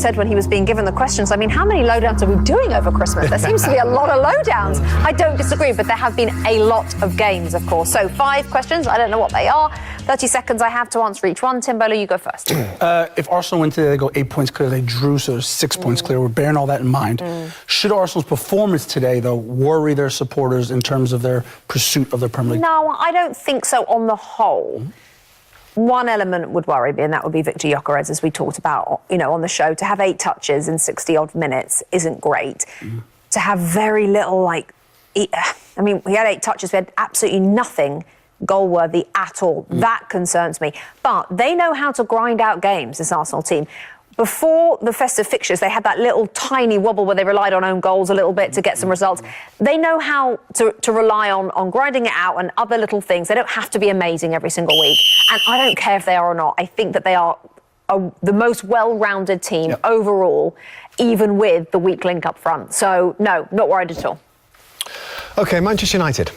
said when he was being given the questions, I mean, how many lowdowns are we doing over Christmas? There seems to be a lot of lowdowns. I don't disagree, but there have been a lot of games, of course. So 5 questions, I don't know what they are. 30 seconds I have to answer each one. Tim Bowler, you go first. If Arsenal win today, they go 8 points clear. They drew, so there's 6 points clear. We're bearing all that in mind. Should Arsenal's performance today, though, worry their supporters in terms of their pursuit of their Premier League? No, I don't think so on the whole. One element would worry me, and that would be Victor Gyökeres, as we talked about, on the show. To have 8 touches in 60-odd minutes isn't great. To have very little, we had 8 touches. We had absolutely nothing goal-worthy at all. That concerns me. But they know how to grind out games, this Arsenal team. Before the festive fixtures, they had that little tiny wobble where they relied on own goals a little bit to get some results. They know how to rely on grinding it out and other little things. They don't have to be amazing every single week. And I don't care if they are or not. I think that they are the most well-rounded team overall, even with the weak link up front. So, no, not worried at all. OK, Manchester United.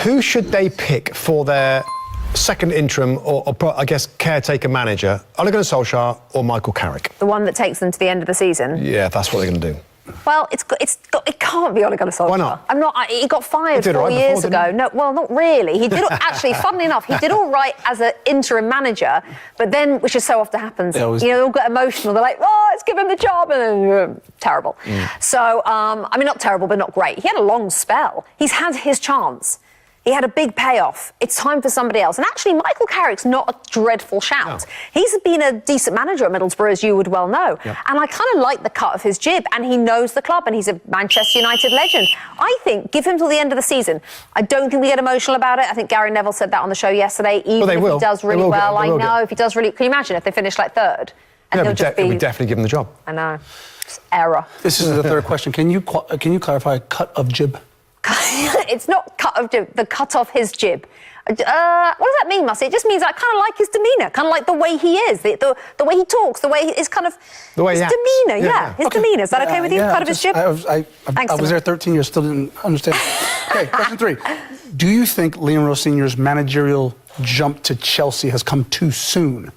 Who should they pick for their second interim or I guess, caretaker manager? Ole Gunnar Solskjaer or Michael Carrick? The one that takes them to the end of the season? Yeah, that's what they're going to do. Well, it can't be Ole Gunnar Solskjaer. Why not? He got fired 4 years ago. No, well, not really. He did actually. Funnily enough, he did all right as an interim manager, but then, which is so often happens, they all get emotional. They're like, "Oh, let's give him the job," and terrible. So, not terrible, but not great. He had a long spell. He's had his chance. He had a big payoff. It's time for somebody else. And actually, Michael Carrick's not a dreadful shout. No. He's been a decent manager at Middlesbrough, as you would well know. Yep. And I kind of like the cut of his jib. And he knows the club, and he's a Manchester United legend. I think, give him till the end of the season. I don't think we get emotional about it. I think Gary Neville said that on the show yesterday. Even if he does really well, I know if he does really... Can you imagine if they finish like 3rd? And he'll just be... We definitely give him the job. I know. It's error. This is the 3rd question. Can you clarify cut of jib? It's not cut of jib, the cut off his jib. What does that mean, Mussy? It just means I kind of like his demeanour, kind of like the way he is, the way he talks, the way his kind of... The way his demeanour, his demeanour. Is that okay with you, cut of his jib? I was there 13 years, still didn't understand. Okay, question 3. Do you think Liam Rossinior's managerial jump to Chelsea has come too soon?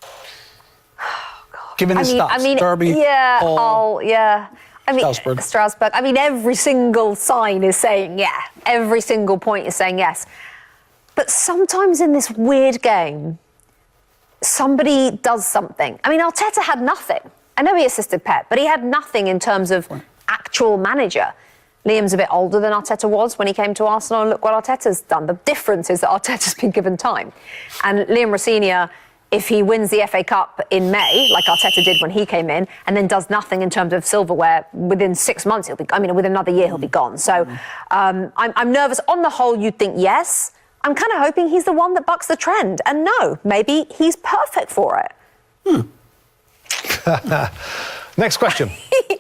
Oh, God. Given his stops, Derby, Hull, Strasbourg. Every single sign is saying every single point is saying yes. But sometimes in this weird game, somebody does something. Arteta had nothing. I know he assisted Pep, but he had nothing in terms of actual manager. Liam's a bit older than Arteta was when he came to Arsenal, and look what Arteta's done. The difference is that Arteta's been given time. And Liam Rossinior, if he wins the FA Cup in May, like Arteta did when he came in, and then does nothing in terms of silverware, within 6 months within another year he'll be gone. So I'm nervous. On the whole, you'd think yes. I'm kind of hoping he's the one that bucks the trend. And no, maybe he's perfect for it. Next question.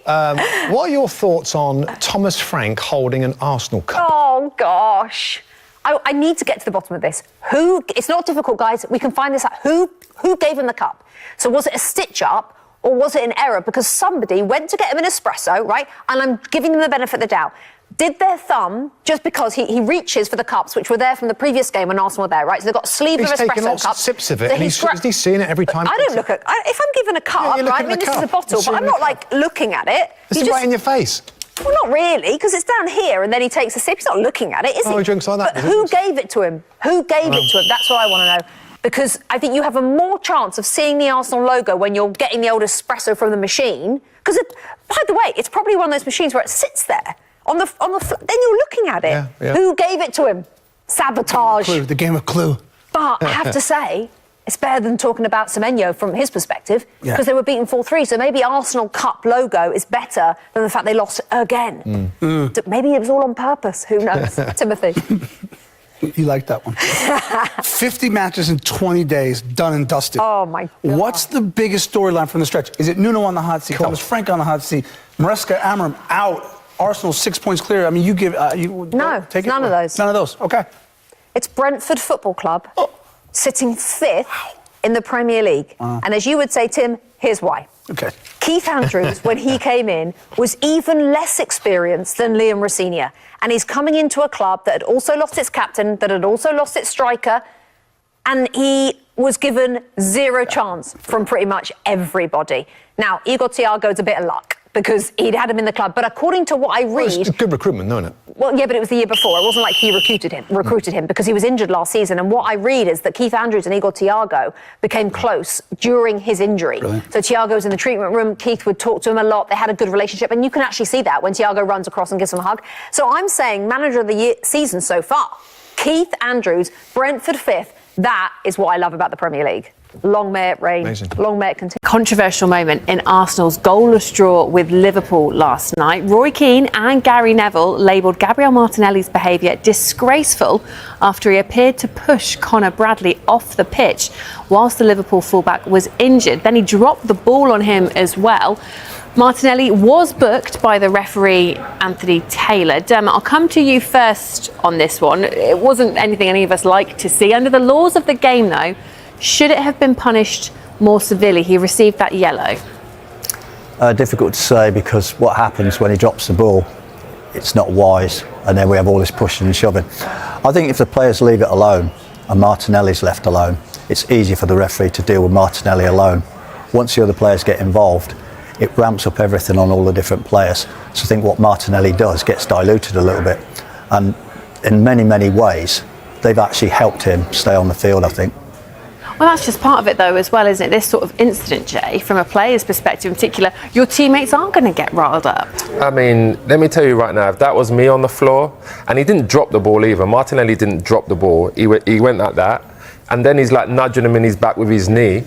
What are your thoughts on Thomas Frank holding an Arsenal Cup? Oh, gosh. I need to get to the bottom of this. It's not difficult, guys. We can find this out. Who gave him the cup? So was it a stitch-up or was it an error? Because somebody went to get him an espresso, right? And I'm giving them the benefit of the doubt. Did their thumb, just because he reaches for the cups, which were there from the previous game when Arsenal were there, right? So they've got a sleeve of espresso cups. He's taking lots of sips of it, and he's seeing it every time. I don't look at... If I'm given a cup, right? This is a bottle, but I'm not, looking at it. It's right in your face. Well, not really, because it's down here and then he takes a sip. He's not looking at it, is he? He drinks like that. But who gave it to him? Who gave it to him? That's what I want to know. Because I think you have a more chance of seeing the Arsenal logo when you're getting the old espresso from the machine. Because, by the way, it's probably one of those machines where it sits there. Then you're looking at it. Yeah. Who gave it to him? Sabotage. The game of Clue. But I have to say... It's better than talking about Semenyo from his perspective, because they were beaten 4-3. So maybe Arsenal Cup logo is better than the fact they lost again. Maybe it was all on purpose. Who knows? Timothy. You like that one. 50 matches in 20 days, done and dusted. Oh, my God. What's the biggest storyline from the stretch? Is it Nuno on the hot seat, Thomas Frank on the hot seat, Maresca Amorim out, Arsenal 6 points clear? No, none of those. None of those, okay. It's Brentford Football Club. Sitting 5th in the Premier League. And as you would say, Tim, here's why. Okay. Keith Andrews, when he came in, was even less experienced than Liam Rossinior. And he's coming into a club that had also lost its captain, that had also lost its striker. And he was given zero chance from pretty much everybody. Now, Igor Thiago's a bit of luck because he'd had him in the club. But according to what I read... It's good recruitment, isn't it? Well, yeah, but it was the year before. It wasn't like he recruited him because he was injured last season. And what I read is that Keith Andrews and Igor Thiago became close during his injury. Brilliant. So Thiago was in the treatment room. Keith would talk to him a lot. They had a good relationship. And you can actually see that when Thiago runs across and gives him a hug. So I'm saying manager of the year season so far, Keith Andrews, Brentford 5th. That is what I love about the Premier League. Long may it reign. Amazing. Long may it continue. Controversial moment in Arsenal's goalless draw with Liverpool last night. Roy Keane and Gary Neville labelled Gabriel Martinelli's behaviour disgraceful after he appeared to push Conor Bradley off the pitch whilst the Liverpool fullback was injured. Then he dropped the ball on him as well. Martinelli was booked by the referee, Anthony Taylor. Dermot, I'll come to you first on this one. It wasn't anything any of us like to see. Under the laws of the game, though, should it have been punished more severely? He received that yellow. Difficult to say because what happens when he drops the ball, it's not wise, and then we have all this pushing and shoving. I think if the players leave it alone and Martinelli's left alone, it's easy for the referee to deal with Martinelli alone. Once the other players get involved, it ramps up everything on all the different players. So I think what Martinelli does gets diluted a little bit. And in many, many ways, they've actually helped him stay on the field, I think. Well, that's just part of it, though, as well, isn't it? This sort of incident, Jay, from a player's perspective in particular, your teammates aren't going to get riled up. I mean, let me tell you right now, if that was me on the floor, and he didn't drop the ball either, Martinelli didn't drop the ball, he went like that, and then he's like nudging him in his back with his knee,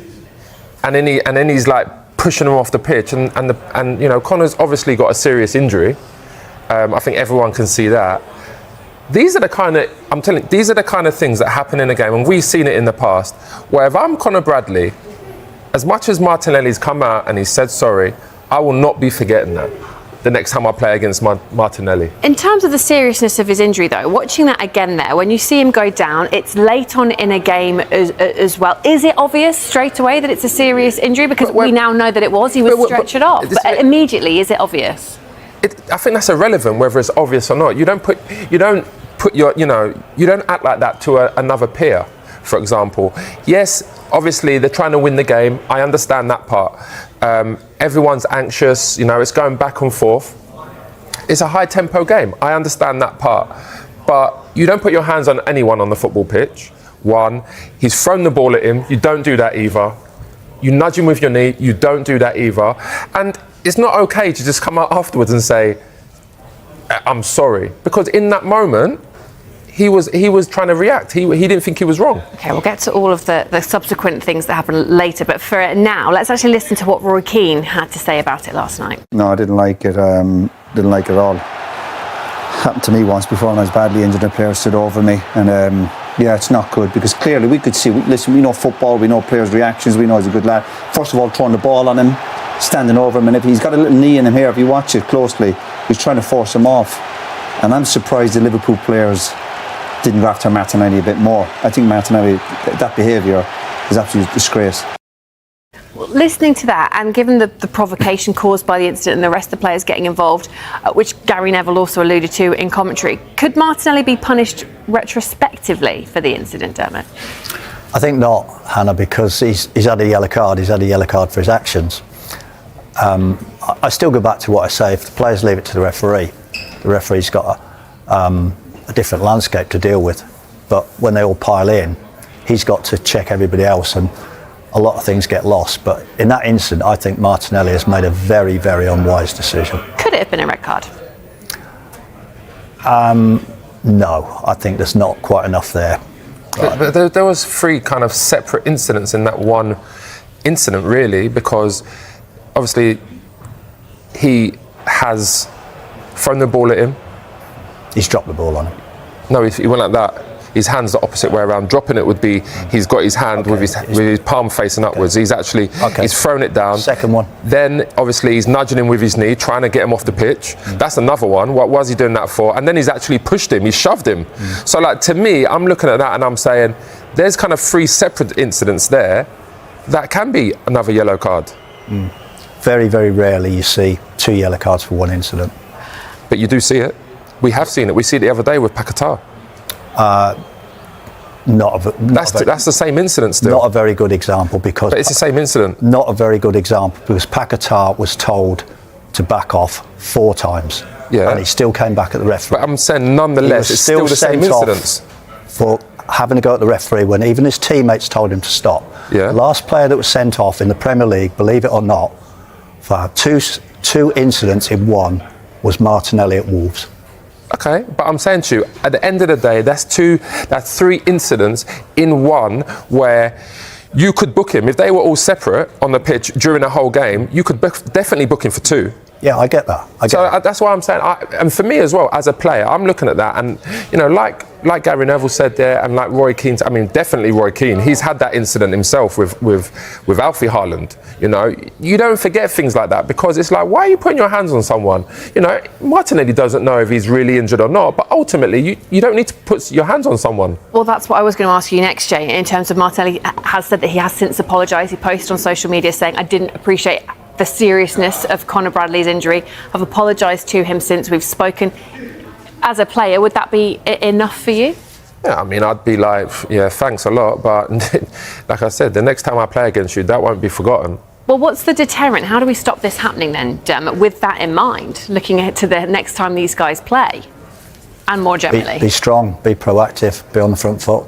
and then he's like pushing him off the pitch, and you know, Conor's obviously got a serious injury. I think everyone can see that. These are the kind of things that happen in a game, and we've seen it in the past, where if I'm Conor Bradley, as much as Martinelli's come out and he's said sorry, I will not be forgetting that the next time I play against Martinelli. In terms of the seriousness of his injury, though, watching that again there, when you see him go down, it's late on in a game as well. Is it obvious straight away that it's a serious injury? Because we now know that it was. He was stretchered off. But immediately, is it obvious? I think that's irrelevant whether it's obvious or not. You don't act like that to another peer, for example. Yes, obviously they're trying to win the game. I understand that part. Everyone's anxious, you know, it's going back and forth. It's a high tempo game. I understand that part. But you don't put your hands on anyone on the football pitch. One, he's thrown the ball at him. You don't do that either. You nudge him with your knee. You don't do that either. And it's not okay to just come out afterwards and say, I'm sorry. Because in that moment, he was trying to react. He didn't think he was wrong. OK, we'll get to all of the subsequent things that happened later. But for now, let's actually listen to what Roy Keane had to say about it last night. No, I didn't like it. Didn't like it at all. Happened to me once before when I was badly injured. A player stood over me, and yeah, it's not good because clearly we could see. Listen, we know football. We know players' reactions. We know he's a good lad. First of all, throwing the ball on him, standing over him, and if he's got a little knee in him here, if you watch it closely, he's trying to force him off. And I'm surprised the Liverpool players didn't go after Martinelli a bit more. I think Martinelli, that behaviour is absolutely a disgrace. Listening to that, and given the provocation caused by the incident and the rest of the players getting involved, which Gary Neville also alluded to in commentary, could Martinelli be punished retrospectively for the incident, Dermot? I think not, Hannah, because he's had a yellow card. He's had a yellow card for his actions. I still go back to what I say. If the players leave it to the referee's got a different landscape to deal with. But when they all pile in, he's got to check everybody else, and a lot of things get lost. But in that incident, I think Martinelli has made a very, very unwise decision. Could it have been a red card? No, I think there's not quite enough there. But there was 3 kind of separate incidents in that one incident, really, because obviously he has thrown the ball at him. He's dropped the ball on him. No, he went like that. His hand's the opposite way around. Dropping it would be he's got his hand with his palm facing upwards. He's actually he's thrown it down. Second one. Then obviously he's nudging him with his knee, trying to get him off the pitch. That's another one. What was he doing that for? And then he's actually pushed him. He shoved him. So like to me, I'm looking at that and I'm saying there's kind of 3 separate incidents there that can be another yellow card. Very, very rarely you see 2 yellow cards for one incident. But you do see it. We have seen it. We see it the other day with Paquetá. That's the same incident still. Not a very good example because. But it's the same incident. Not a very good example because Paquetá was told to back off 4 times. Yeah. And he still came back at the referee. But I'm saying nonetheless, it's still the same incidents. For having to go at the referee when even his teammates told him to stop. Yeah. The last player that was sent off in the Premier League, believe it or not, for two incidents in one was Martinelli at Wolves. Okay, but I'm saying to you, at the end of the day, that's 3 incidents in one where you could book him. If they were all separate on the pitch during the whole game, you could definitely book him for 2. Yeah, I get that. That's why I'm saying, and for me as well, as a player, I'm looking at that, and like Gary Neville said there, and like Roy Keane. I mean, definitely Roy Keane. He's had that incident himself with Alfie Haaland. You don't forget things like that because it's like, why are you putting your hands on someone? Martinelli doesn't know if he's really injured or not, but ultimately, you don't need to put your hands on someone. Well, that's what I was going to ask you next, Jay. In terms of Martinelli has said that he has since apologised. He posted on social media saying, "I didn't appreciate the seriousness of Conor Bradley's injury. I've apologised to him since we've spoken." As a player, would that be enough for you? Yeah, I mean, I'd be like, yeah, thanks a lot, but like I said, the next time I play against you, that won't be forgotten. Well, what's the deterrent? How do we stop this happening then, Dermot, with that in mind, looking ahead to the next time these guys play, and more generally? Be strong, be proactive, be on the front foot.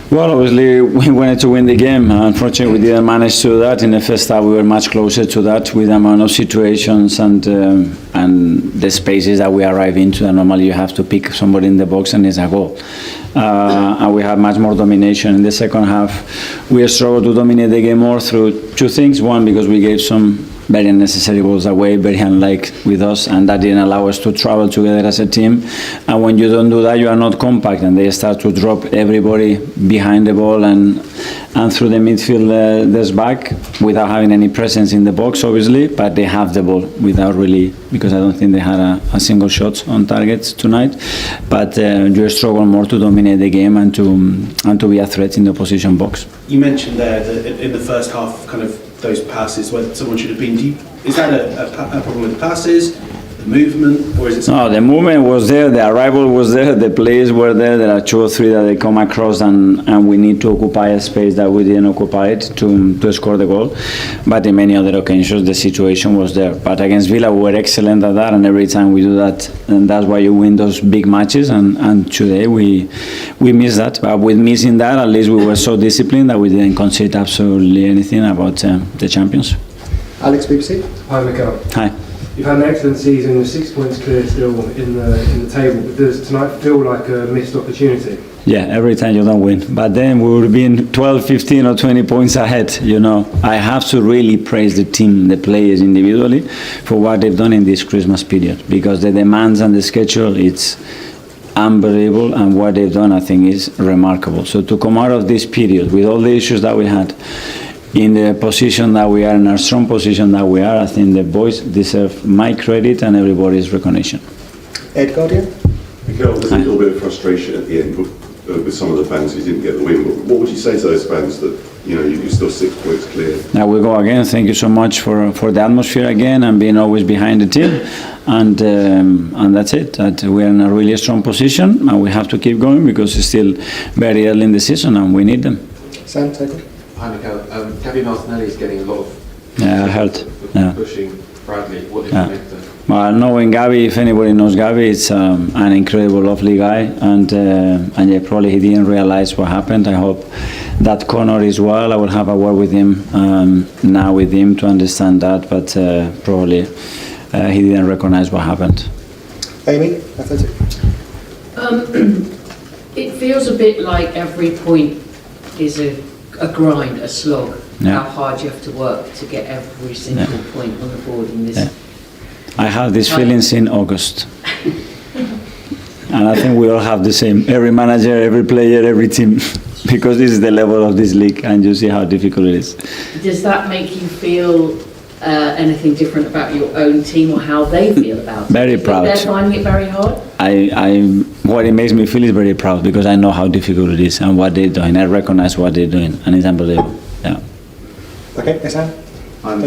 Well, obviously we wanted to win the game. Unfortunately, we didn't manage to do that. In the first half, we were much closer to that with the amount of situations and the spaces that we arrive into. And normally, you have to pick somebody in the box and it's a goal. And we had much more domination in the second half. We struggled to dominate the game more through 2 things. One, because we gave some very unnecessary balls away, very unlike with us, and that didn't allow us to travel together as a team. And when you don't do that, you are not compact, and they start to drop everybody behind the ball and through the midfield there's back without having any presence in the box, obviously, but they have the ball without really, because I don't think they had a single shot on targets tonight. But you struggle more to dominate the game and to be a threat in the opposition box. You mentioned there that in the first half, kind of those passes where someone should have been deep. Is that a problem with the passes, the movement, or is it something? No, the movement was there, the arrival was there, the plays were there. There are 2 or 3 that they come across and we need to occupy a space that we didn't occupy it to score the goal. But in many other occasions, the situation was there. But against Villa, we were excellent at that, and every time we do that, and that's why you win those big matches. And today we missed that. But with missing that, at least we were so disciplined that we didn't concede absolutely anything about the champions. Alex, BBC. Hi, Mikel. Hi. You've had an excellent season, you're 6 points clear still in the table, but does tonight feel like a missed opportunity? Yeah, every time you don't win. But then we would have been 12, 15 or 20 points ahead, I have to really praise the team, the players individually, for what they've done in this Christmas period, because the demands and the schedule, it's unbelievable, and what they've done, I think, is remarkable. So to come out of this period with all the issues that we had, in the position that we are, in our strong position that we are, I think the boys deserve my credit and everybody's recognition. Ed Guardian. Mikel, there's a little bit of frustration at the end with some of the fans who didn't get the win. But what would you say to those fans that you're still 6 points clear? Now we go again. Thank you so much for the atmosphere again and being always behind the team. And that's it. That we are in a really strong position and we have to keep going because it's still very early in the season and we need them. Sam, take it. Hi, Mikel. Gabby Martinelli is getting a lot of I heard. pushing Bradley. What did you make of that? Well, knowing Gabby, if anybody knows Gabby, it's an incredible, lovely guy, and yeah, probably he didn't realize what happened. I hope that Conor is well. I will have a word with him now with him to understand that, but probably he didn't recognize what happened. Amy, Athletic. It feels a bit like every point is a grind, a slog. Yeah. How hard you have to work to get every single point on the board in this. Yeah. I have these feelings in August. And I think we all have the same. Every manager, every player, every team. Because this is the level of this league and you see how difficult it is. Does that make you feel anything different about your own team or how they feel about it? Very proud. They're finding it very hard? What it makes me feel is very proud because I know how difficult it is and what they're doing. I recognize what they're doing and it's unbelievable. Yeah. Okay, yes, Sam. Hi. In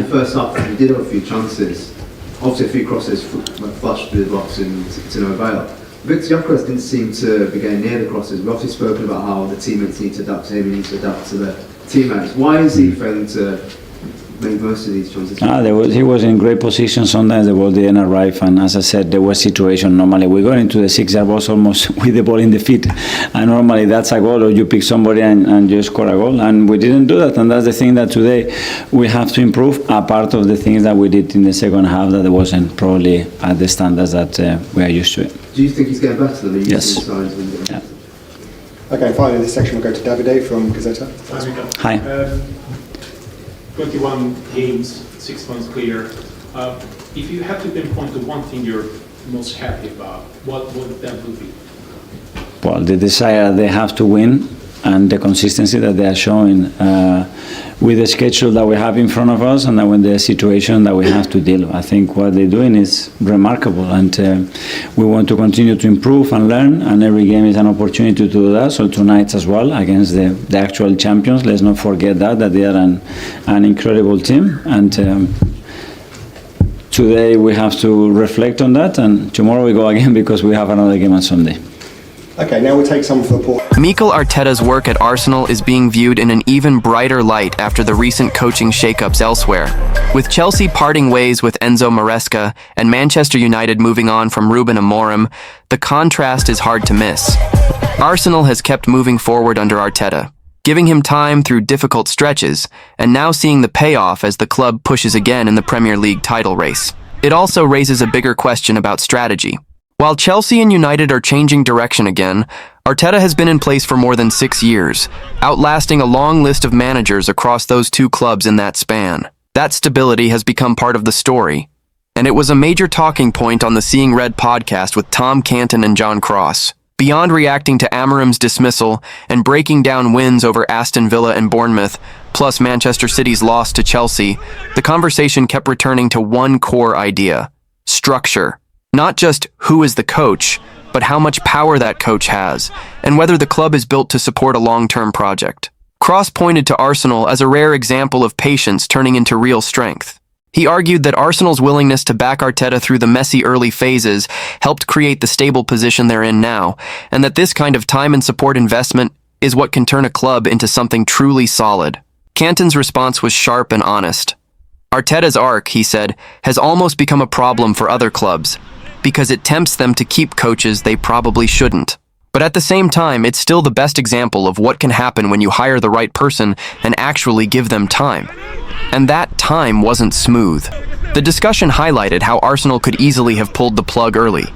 the first half, we did have a few chances. Obviously, a few crosses went flush through the box and to no avail. Victor Gyökeres didn't seem to be getting near the crosses. We've obviously spoken about how the teammates need to adapt to him, he needs to adapt to the teammates. Why is he failing to make most of these chances? He was in great position. Sometimes the ball didn't arrive, and as I said, there was situation. Normally we go into the 6-yard box almost with the ball in the feet, and normally that's a goal, or you pick somebody and you score a goal, and we didn't do that, and that's the thing that today we have to improve. A part of the things that we did in the second half that wasn't probably at the standards that we are used to it. Do you think he's getting better than he Yes. used to? Yeah. Okay, finally, this section will go to Davide from Gazzetta. Hi. 21 games, 6 months clear. If you have to pinpoint the one thing you're most happy about, what that would be? Well, the desire they have to win and the consistency that they are showing with the schedule that we have in front of us and with the situation that we have to deal with. I think what they're doing is remarkable, and we want to continue to improve and learn, and every game is an opportunity to do that. So tonight as well against the actual champions, let's not forget that they are an incredible team, and today we have to reflect on that, and tomorrow we go again because we have another game on Sunday. Okay, now we'll take some for Paul. Mikel Arteta's work at Arsenal is being viewed in an even brighter light after the recent coaching shakeups elsewhere. With Chelsea parting ways with Enzo Maresca and Manchester United moving on from Ruben Amorim, the contrast is hard to miss. Arsenal has kept moving forward under Arteta, giving him time through difficult stretches, and now seeing the payoff as the club pushes again in the Premier League title race. It also raises a bigger question about strategy. While Chelsea and United are changing direction again, Arteta has been in place for more than 6 years, outlasting a long list of managers across those two clubs in that span. That stability has become part of the story, and it was a major talking point on the Seeing Red podcast with Tom Canton and John Cross. Beyond reacting to Amorim's dismissal and breaking down wins over Aston Villa and Bournemouth, plus Manchester City's loss to Chelsea, the conversation kept returning to one core idea: structure. Not just who is the coach, but how much power that coach has, and whether the club is built to support a long-term project. Cross pointed to Arsenal as a rare example of patience turning into real strength. He argued that Arsenal's willingness to back Arteta through the messy early phases helped create the stable position they're in now, and that this kind of time and support investment is what can turn a club into something truly solid. Canton's response was sharp and honest. Arteta's arc, he said, has almost become a problem for other clubs, because it tempts them to keep coaches they probably shouldn't. But at the same time, it's still the best example of what can happen when you hire the right person and actually give them time. And that time wasn't smooth. The discussion highlighted how Arsenal could easily have pulled the plug early.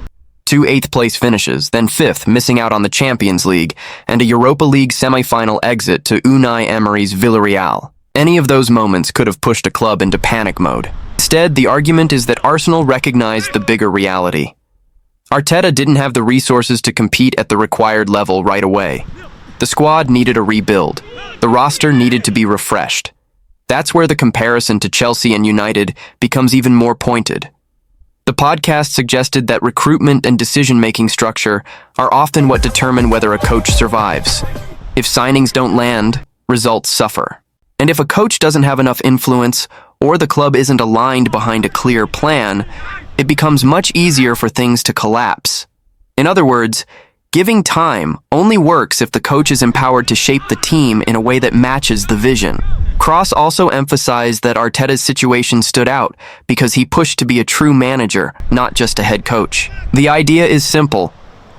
2 8th-place finishes, then 5th, missing out on the Champions League, and a Europa League semi-final exit to Unai Emery's Villarreal. Any of those moments could have pushed a club into panic mode. Instead, the argument is that Arsenal recognized the bigger reality. Arteta didn't have the resources to compete at the required level right away. The squad needed a rebuild. The roster needed to be refreshed. That's where the comparison to Chelsea and United becomes even more pointed. The podcast suggested that recruitment and decision-making structure are often what determine whether a coach survives. If signings don't land, results suffer. And if a coach doesn't have enough influence, or the club isn't aligned behind a clear plan, it becomes much easier for things to collapse. In other words, giving time only works if the coach is empowered to shape the team in a way that matches the vision. Cross also emphasized that Arteta's situation stood out because he pushed to be a true manager, not just a head coach. The idea is simple.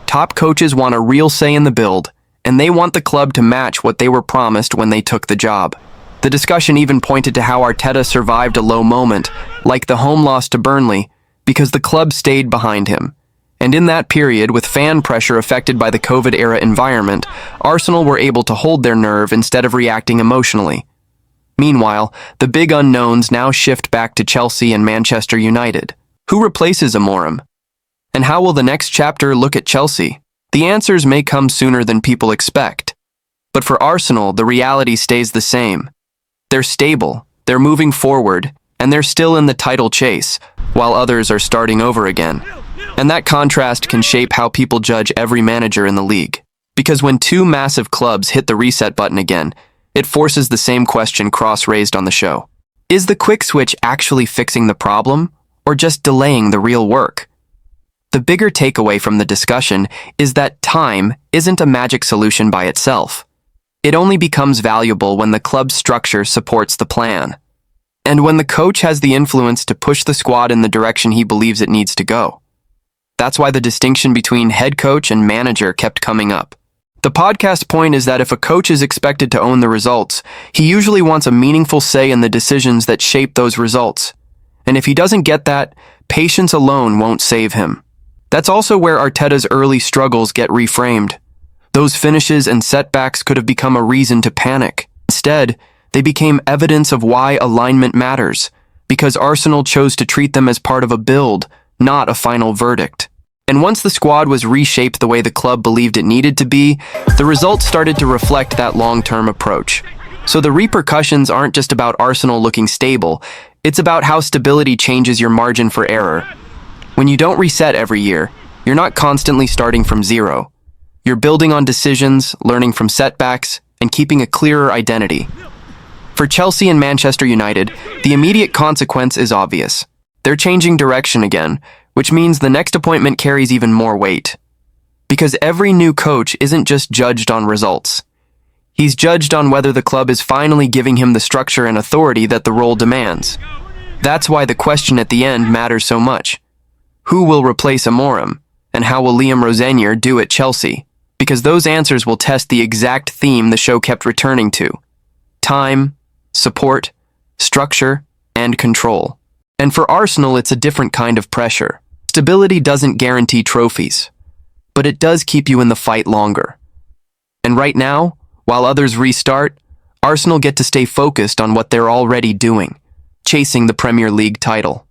Top coaches want a real say in the build, and they want the club to match what they were promised when they took the job. The discussion even pointed to how Arteta survived a low moment, like the home loss to Burnley, because the club stayed behind him. And in that period, with fan pressure affected by the COVID-era environment, Arsenal were able to hold their nerve instead of reacting emotionally. Meanwhile, the big unknowns now shift back to Chelsea and Manchester United. Who replaces Amorim? And how will the next chapter look at Chelsea? The answers may come sooner than people expect. But for Arsenal, the reality stays the same. They're stable, they're moving forward, and they're still in the title chase, while others are starting over again. And that contrast can shape how people judge every manager in the league. Because when two massive clubs hit the reset button again, it forces the same question Cross raised on the show. Is the quick switch actually fixing the problem, or just delaying the real work? The bigger takeaway from the discussion is that time isn't a magic solution by itself. It only becomes valuable when the club's structure supports the plan, and when the coach has the influence to push the squad in the direction he believes it needs to go. That's why the distinction between head coach and manager kept coming up. The podcast point is that if a coach is expected to own the results, he usually wants a meaningful say in the decisions that shape those results. And if he doesn't get that, patience alone won't save him. That's also where Arteta's early struggles get reframed. Those finishes and setbacks could have become a reason to panic. Instead, they became evidence of why alignment matters, because Arsenal chose to treat them as part of a build, not a final verdict. And once the squad was reshaped the way the club believed it needed to be, the results started to reflect that long-term approach. So the repercussions aren't just about Arsenal looking stable, it's about how stability changes your margin for error. When you don't reset every year, you're not constantly starting from zero. You're building on decisions, learning from setbacks, and keeping a clearer identity. For Chelsea and Manchester United, the immediate consequence is obvious. They're changing direction again, which means the next appointment carries even more weight. Because every new coach isn't just judged on results. He's judged on whether the club is finally giving him the structure and authority that the role demands. That's why the question at the end matters so much. Who will replace Amorim, and how will Liam Rosenior do at Chelsea? Because those answers will test the exact theme the show kept returning to. Time, support, structure, and control. And for Arsenal, it's a different kind of pressure. Stability doesn't guarantee trophies, but it does keep you in the fight longer. And right now, while others restart, Arsenal get to stay focused on what they're already doing, chasing the Premier League title.